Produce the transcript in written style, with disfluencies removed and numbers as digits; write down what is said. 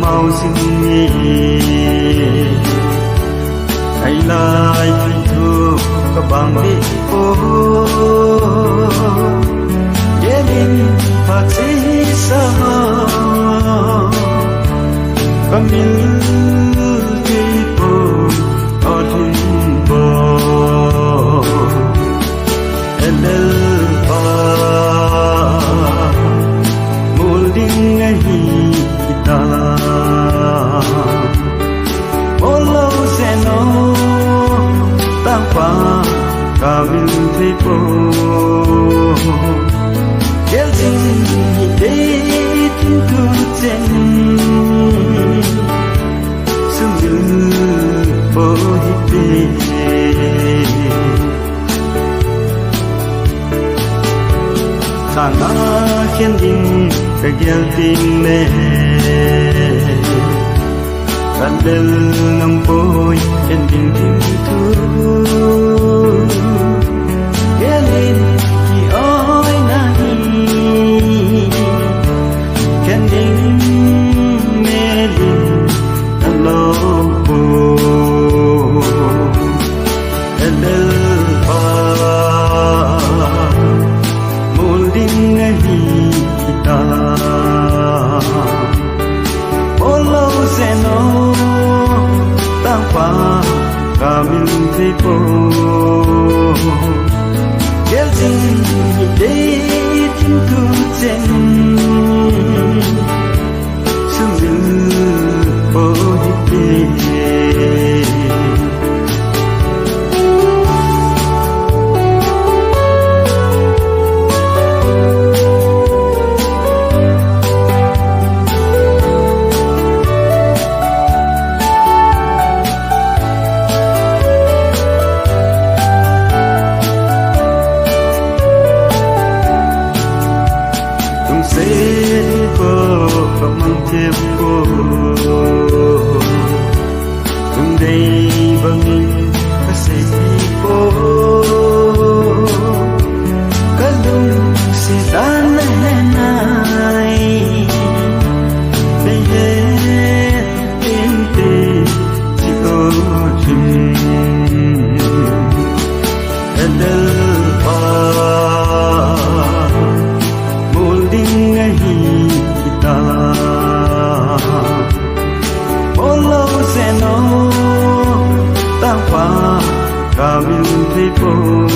mau xin nghe hay lại thu các bạn đi phố để mình thật dễ sao và mình đi phố ở thung bò Kamin thấy phố kéo dinh để thu chân sương dư phố hít về sang na khiến dinh cái kéo tim mê tan del ngâm bôi khiến dinh tim thu Kamin thấy phố kéo dinh để thu chân sương dư phố hít về thêm cô từng đây bằng các sẽ cô các lúc sẽ tan này đây hết em tê chỉ có chừng em đâu một đêm ngày ta Kamin thấy phố